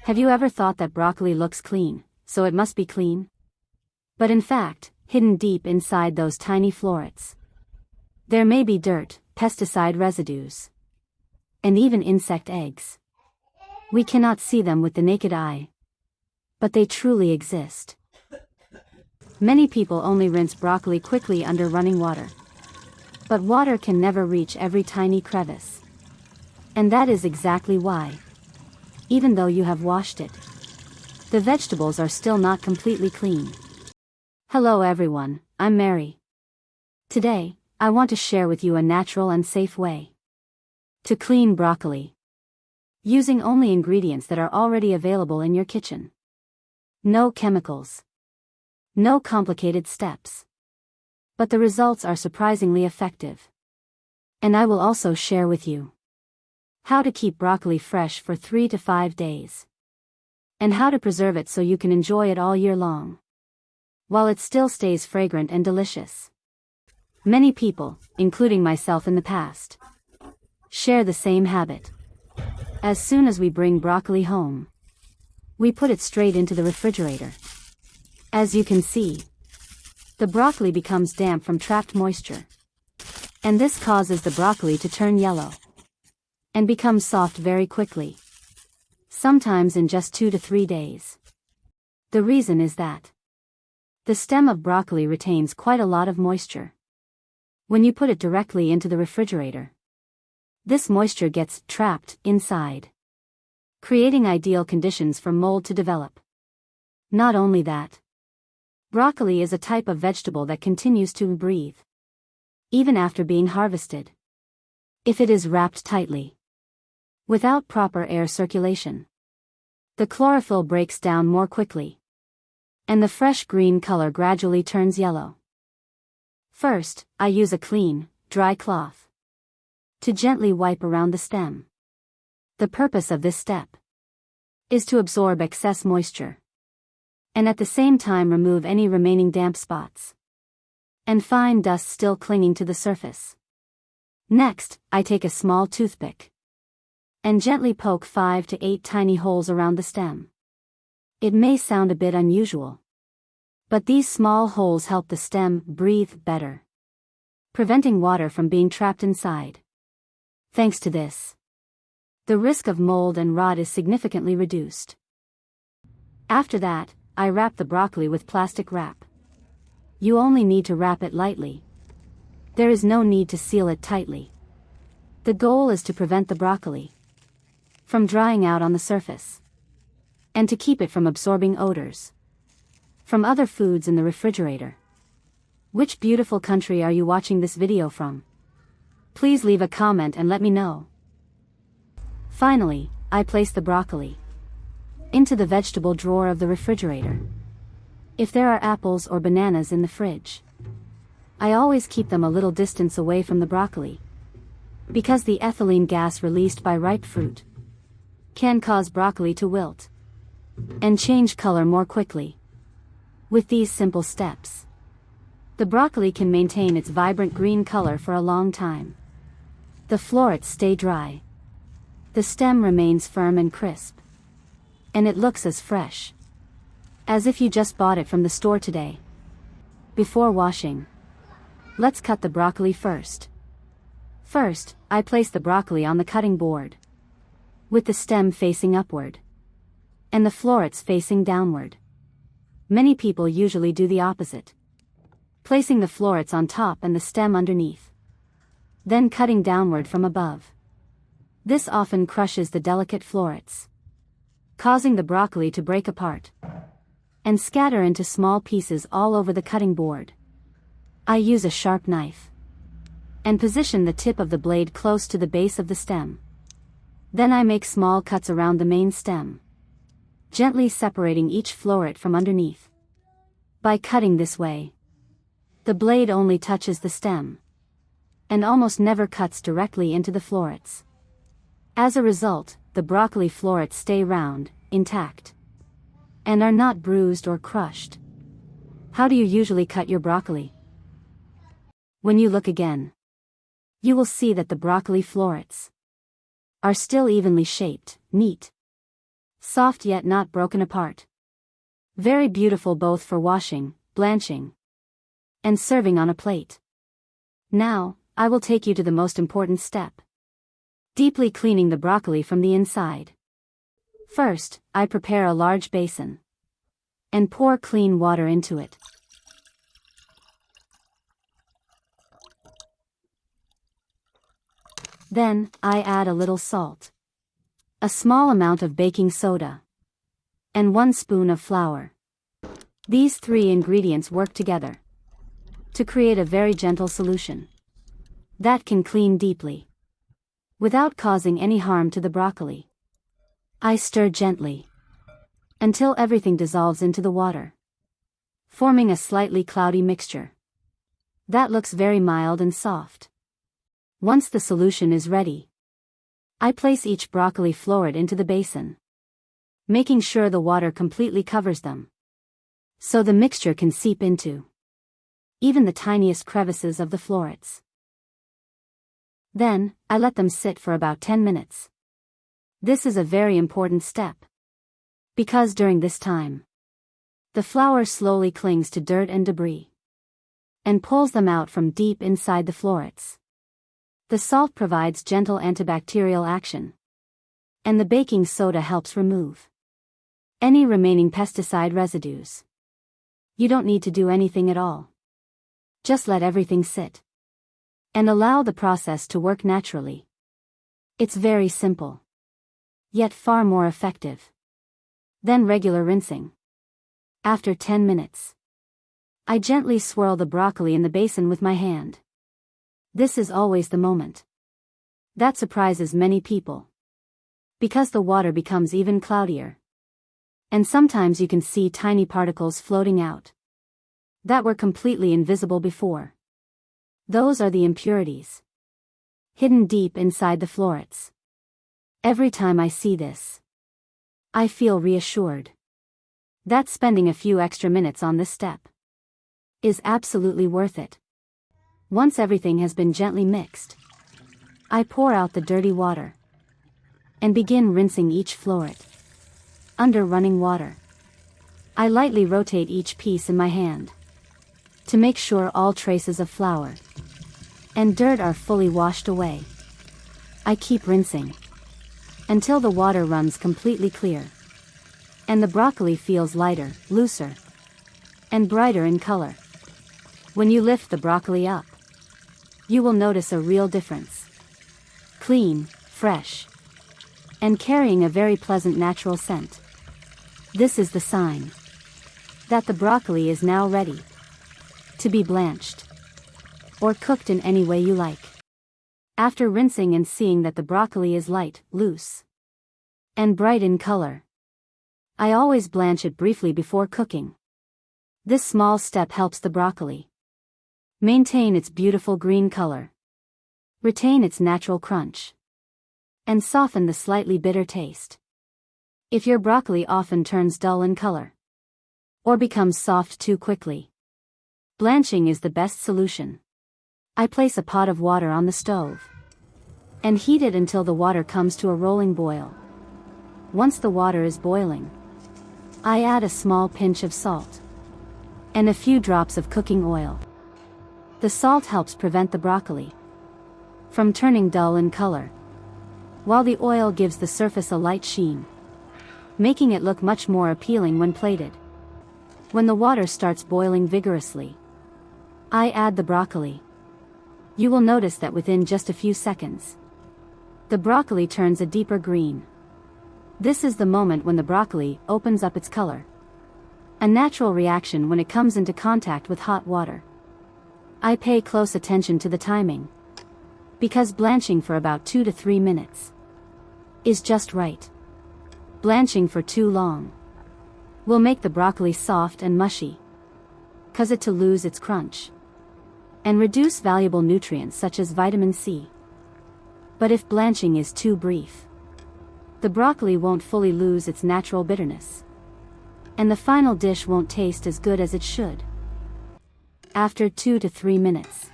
Have you ever thought that broccoli looks clean, so it must be clean? But in fact, hidden deep inside those tiny florets, there may be dirt, pesticide residues, and even insect eggs. We cannot see them with the naked eye, but they truly exist. Many people only rinse broccoli quickly under running water. But water can never reach every tiny crevice. And that is exactly why, even though you have washed it, the vegetables are still not completely clean. Hello everyone, I'm Mary. Today, I want to share with you a natural and safe way to clean broccoli, using only ingredients that are already available in your kitchen. No chemicals. No complicated steps. But the results are surprisingly effective. And I will also share with you how to keep broccoli fresh for 3 to 5 days. And how to preserve it so you can enjoy it all year long, while it still stays fragrant and delicious. Many people, including myself in the past, share the same habit. As soon as we bring broccoli home, we put it straight into the refrigerator. As you can see, the broccoli becomes damp from trapped moisture. And this causes the broccoli to turn yellow and become soft very quickly, sometimes in just 2 to 3 days. The reason is that the stem of broccoli retains quite a lot of moisture. When you put it directly into the refrigerator, this moisture gets trapped inside, creating ideal conditions for mold to develop. Not only that, broccoli is a type of vegetable that continues to breathe, even after being harvested, if it is wrapped tightly, without proper air circulation. The chlorophyll breaks down more quickly, and the fresh green color gradually turns yellow. First, I use a clean, dry cloth to gently wipe around the stem. The purpose of this step is to absorb excess moisture, and at the same time remove any remaining damp spots and fine dust still clinging to the surface. Next, I take a small toothpick and gently poke 5 to 8 tiny holes around the stem. It may sound a bit unusual, but these small holes help the stem breathe better, preventing water from being trapped inside. Thanks to this, the risk of mold and rot is significantly reduced. After that, I wrap the broccoli with plastic wrap. You only need to wrap it lightly. There is no need to seal it tightly. The goal is to prevent the broccoli from drying out on the surface, and to keep it from absorbing odors from other foods in the refrigerator. Which beautiful country are you watching this video from? Please leave a comment and let me know. Finally, I place the broccoli into the vegetable drawer of the refrigerator. If there are apples or bananas in the fridge, I always keep them a little distance away from the broccoli, because the ethylene gas released by ripe fruit can cause broccoli to wilt and change color more quickly. With these simple steps, the broccoli can maintain its vibrant green color for a long time. The florets stay dry, the stem remains firm and crisp, and it looks as fresh as if you just bought it from the store today. Before washing, let's cut the broccoli first. First, I place the broccoli on the cutting board, with the stem facing upward and the florets facing downward. Many people usually do the opposite, placing the florets on top and the stem underneath, then cutting downward from above. This often crushes the delicate florets, causing the broccoli to break apart and scatter into small pieces all over the cutting board. I use a sharp knife and position the tip of the blade close to the base of the stem. Then I make small cuts around the main stem, gently separating each floret from underneath. By cutting this way, the blade only touches the stem and almost never cuts directly into the florets. As a result, the broccoli florets stay round, intact, and are not bruised or crushed. How do you usually cut your broccoli? When you look again, you will see that the broccoli florets are still evenly shaped, neat, Soft yet not broken apart. Very beautiful both for washing, blanching, and serving on a plate. Now, I will take you to the most important step. Deeply cleaning the broccoli from the inside. First, I prepare a large basin and pour clean water into it. Then, I add a little salt, a small amount of baking soda, and 1 spoon of flour. These 3 ingredients work together to create a very gentle solution that can clean deeply without causing any harm to the broccoli. I stir gently until everything dissolves into the water, forming a slightly cloudy mixture that looks very mild and soft. Once the solution is ready, I place each broccoli floret into the basin, making sure the water completely covers them, so the mixture can seep into even the tiniest crevices of the florets. Then, I let them sit for about 10 minutes. This is a very important step, because during this time, the flour slowly clings to dirt and debris and pulls them out from deep inside the florets. The salt provides gentle antibacterial action, and the baking soda helps remove any remaining pesticide residues. You don't need to do anything at all. Just let everything sit and allow the process to work naturally. It's very simple, yet far more effective than regular rinsing. After 10 minutes, I gently swirl the broccoli in the basin with my hand. This is always the moment that surprises many people, because the water becomes even cloudier, and sometimes you can see tiny particles floating out that were completely invisible before. Those are the impurities hidden deep inside the florets. Every time I see this, I feel reassured that spending a few extra minutes on this step is absolutely worth it. Once everything has been gently mixed, I pour out the dirty water and begin rinsing each floret under running water. I lightly rotate each piece in my hand to make sure all traces of flour and dirt are fully washed away. I keep rinsing until the water runs completely clear and the broccoli feels lighter, looser, and brighter in color. When you lift the broccoli up, you will notice a real difference. Clean, fresh, and carrying a very pleasant natural scent. This is the sign that the broccoli is now ready to be blanched or cooked in any way you like. After rinsing and seeing that the broccoli is light, loose, and bright in color, I always blanch it briefly before cooking. This small step helps the broccoli maintain its beautiful green color, retain its natural crunch, and soften the slightly bitter taste. If your broccoli often turns dull in color or becomes soft too quickly, blanching is the best solution. I place a pot of water on the stove and heat it until the water comes to a rolling boil. Once the water is boiling, I add a small pinch of salt and a few drops of cooking oil. The salt helps prevent the broccoli from turning dull in color, while the oil gives the surface a light sheen, making it look much more appealing when plated. When the water starts boiling vigorously, I add the broccoli. You will notice that within just a few seconds, the broccoli turns a deeper green. This is the moment when the broccoli opens up its color, a natural reaction when it comes into contact with hot water. I pay close attention to the timing, because blanching for about 2 to 3 minutes is just right. Blanching for too long will make the broccoli soft and mushy, cause it to lose its crunch, and reduce valuable nutrients such as vitamin C. But if blanching is too brief, the broccoli won't fully lose its natural bitterness, and the final dish won't taste as good as it should. After 2 to 3 minutes,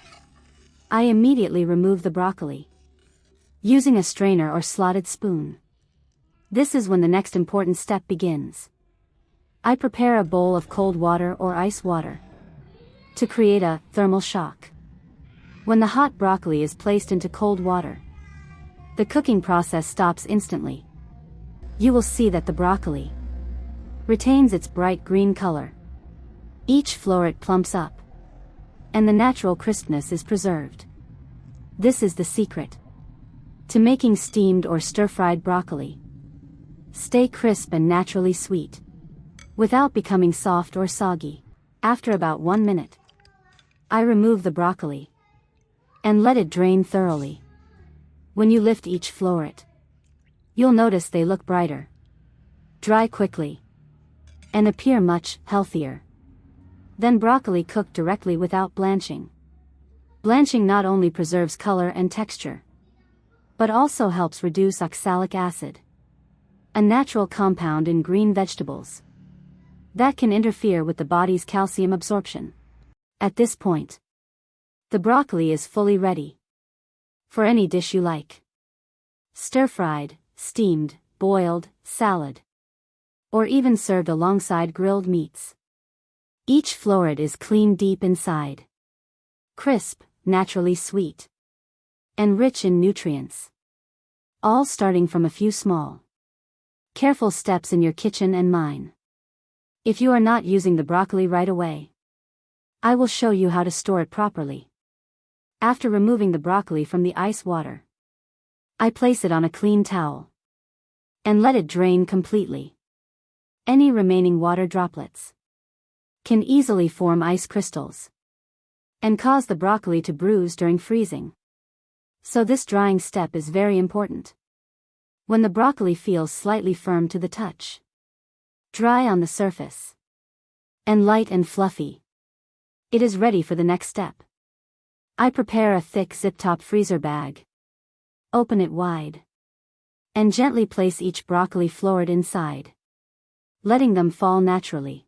I immediately remove the broccoli, using a strainer or slotted spoon. This is when the next important step begins. I prepare a bowl of cold water or ice water to create a thermal shock. When the hot broccoli is placed into cold water, the cooking process stops instantly. You will see that the broccoli retains its bright green color. Each floret plumps up, and the natural crispness is preserved. This is the secret to making steamed or stir-fried broccoli. Stay crisp and naturally sweet, without becoming soft or soggy. After about 1 minute, I remove the broccoli and let it drain thoroughly. When you lift each floret, you'll notice they look brighter, dry quickly, and appear much healthier than broccoli cooked directly without blanching. Blanching not only preserves color and texture, but also helps reduce oxalic acid, a natural compound in green vegetables that can interfere with the body's calcium absorption. At this point, the broccoli is fully ready for any dish you like. Stir-fried, steamed, boiled, salad, or even served alongside grilled meats. Each floret is clean deep inside, crisp, naturally sweet, and rich in nutrients. All starting from a few small, careful steps in your kitchen and mine. If you are not using the broccoli right away, I will show you how to store it properly. After removing the broccoli from the ice water, I place it on a clean towel and let it drain completely. Any remaining water droplets can easily form ice crystals and cause the broccoli to bruise during freezing. So this drying step is very important. When the broccoli feels slightly firm to the touch, dry on the surface, and light and fluffy, it is ready for the next step. I prepare a thick zip-top freezer bag. Open it wide, and gently place each broccoli floret inside, letting them fall naturally,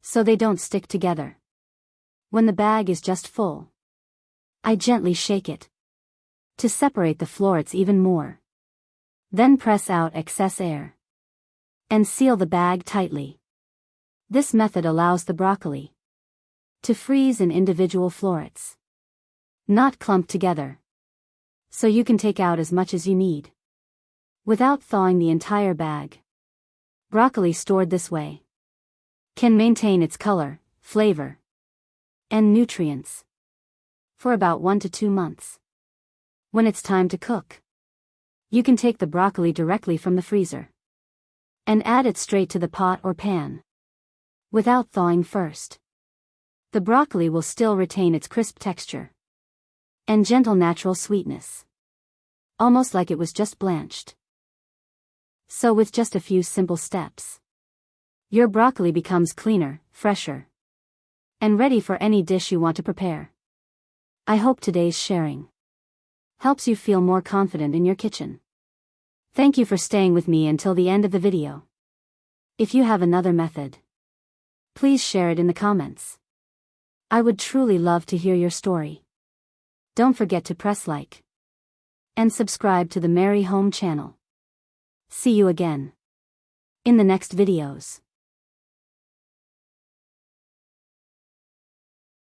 so they don't stick together. When the bag is just full, I gently shake it to separate the florets even more. Then press out excess air and seal the bag tightly. This method allows the broccoli to freeze in individual florets, not clumped together, so you can take out as much as you need without thawing the entire bag. Broccoli stored this way can maintain its color, flavor, and nutrients for about 1 to 2 months. When it's time to cook, you can take the broccoli directly from the freezer and add it straight to the pot or pan without thawing first. The broccoli will still retain its crisp texture and gentle natural sweetness, almost like it was just blanched. So with just a few simple steps, your broccoli becomes cleaner, fresher, and ready for any dish you want to prepare. I hope today's sharing helps you feel more confident in your kitchen. Thank you for staying with me until the end of the video. If you have another method, please share it in the comments. I would truly love to hear your story. Don't forget to press like and subscribe to the Merry Home channel. See you again in the next videos.